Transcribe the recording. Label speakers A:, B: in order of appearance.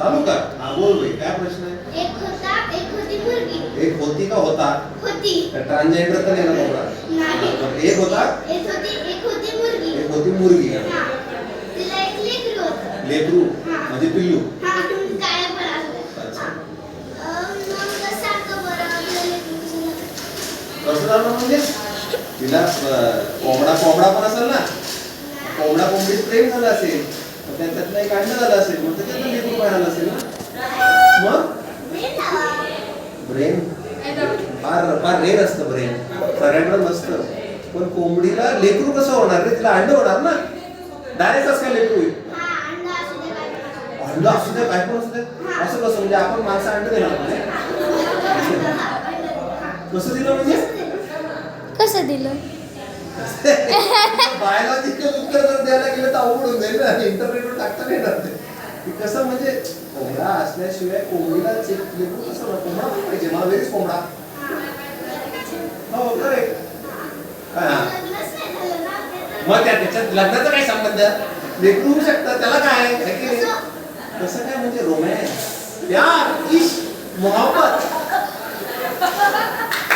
A: चालू कर. हा बोल भाई, काय प्रश्न आहे?
B: एक होता, एक होती मुलगी.
A: एक होती का होता?
B: होती.
A: ट्रान्सजेंडर तर नाही ना बाबा?
B: नाही.
A: एक होता,
B: एक होती मुलगी.
A: एक होती मुलगी.
B: हा. तिला एक लेकरू होतं.
A: लेकरू
B: हा.
A: म्हणजे पिल्लू.
B: हा, काय पण असलं.
A: अच्छा.
B: मग सांगा बरं, तिला लेकरू कसं झालं?
A: कसं झालं म्हणजे तिला कोंबडा पण असेल ना, कोंबडा कोंबडीत प्रेम झालं असेल, तर त्याच्यातलं एक अंड झालं असेल, मग त्याच्यातलं लेकरू बाहेर असेल ना. मग ब्रेन फार रेअर असतं ब्रेन, सगळ्यांकडे नसतं. पण कोंबडीला लेकरू कसं होणार रे? तिला अंड होणार ना. डायरेक्ट कसं काय लेकरू होईल? अंड असू दे, काय पण असू दे. असं कसं म्हणजे आपण माणसं अंड देणार म्हणजे? कसं दिलं म्हणजे?
B: कसं दिलं?
A: बायोलॉजिकल उत्तर जर द्यायला गेलं तर अवघड होऊन जाईल ना. इंटरनेटवर टाकता नाही येणार ते. की कसं म्हणजे कोंबडा असल्याशिवाय कोंबडीला लेकरू कसं होणार? कोंबडा पण पाहिजे मला, वेळीच कोंबडा. हो करेक्ट. मग त्याच्यात लग्नाचा काय संबंध? लेकरू होऊ शकतं, त्याला काय? कसं काय म्हणजे रोमॅन्स, प्यार, इश्क, मोहब्बत.